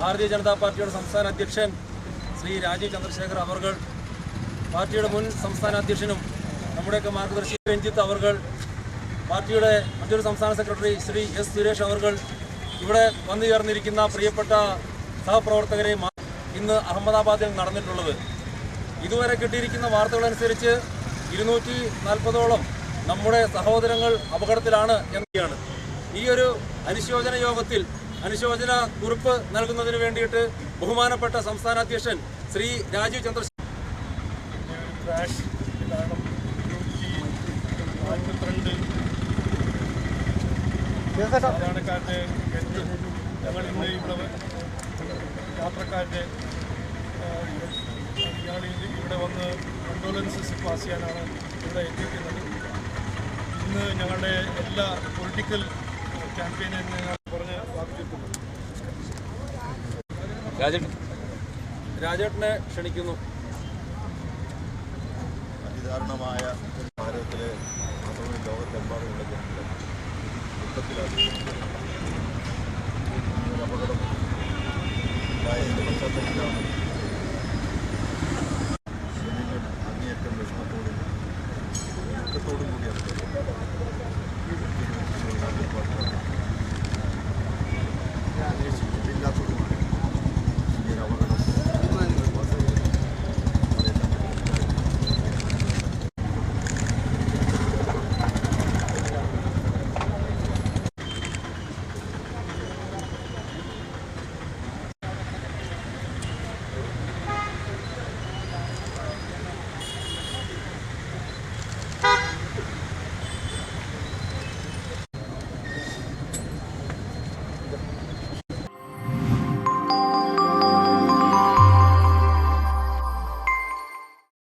ഭാരതീയ ജനതാ പാർട്ടിയുടെ സംസ്ഥാന അധ്യക്ഷൻ ശ്രീ രാജീവ് ചന്ദ്രശേഖർ അവർകൾ, പാർട്ടിയുടെ മുൻ സംസ്ഥാന അധ്യക്ഷനും നമ്മുടെയൊക്കെ മാർഗദർശി രഞ്ജിത്ത് അവർകൾ, പാർട്ടിയുടെ മറ്റൊരു സംസ്ഥാന സെക്രട്ടറി ശ്രീ എസ് സുരേഷ് അവർകൾ, ഇവിടെ വന്നു ചേർന്നിരിക്കുന്ന പ്രിയപ്പെട്ട സഹപ്രവർത്തകരെ ഇന്ന് അഹമ്മദാബാദിൽ നടന്നിട്ടുള്ളത്. ഇതുവരെ കിട്ടിയിരിക്കുന്ന വാർത്തകളനുസരിച്ച് 240ഓളം നമ്മുടെ സഹോദരങ്ങൾ അപകടത്തിലാണ് എന്നതാണ്. ഈ ഒരു അനുശോചന യോഗത്തിൽ അനുശോചന കുറിപ്പ് നൽകുന്നതിന് വേണ്ടിയിട്ട് ബഹുമാനപ്പെട്ട സംസ്ഥാന അധ്യക്ഷൻ ശ്രീ രാജീവ് ചന്ദ്രശേഖർ സാധാരണക്കാരുടെ ഞങ്ങൾ ഇന്ന് ഇവിടെ യാത്രക്കാരുടെ ഞങ്ങൾ ഇവിടെ വന്ന് കണ്ടോലൻസസ് പാസ് ചെയ്യാനാണ് ഇവിടെ എത്തിയിരിക്കുന്നത്. ഇന്ന് ഞങ്ങളുടെ എല്ലാ പൊളിറ്റിക്കൽ ക്യാമ്പയിനും ഞങ്ങൾ പറഞ്ഞ് വാദിച്ചിട്ടുണ്ട്. രാജേട്ടനെ ക്ഷണിക്കുന്നു. അതിദാരുണമായ ഭാരതത്തിലെ മാത്രമേ ലോകത്തെമ്പാടുമുള്ള ജനങ്ങളെ ദുഃഖത്തിലാക്കി അപകടം ഉണ്ടായതിൻ്റെ പശ്ചാത്തലത്തിലാണ്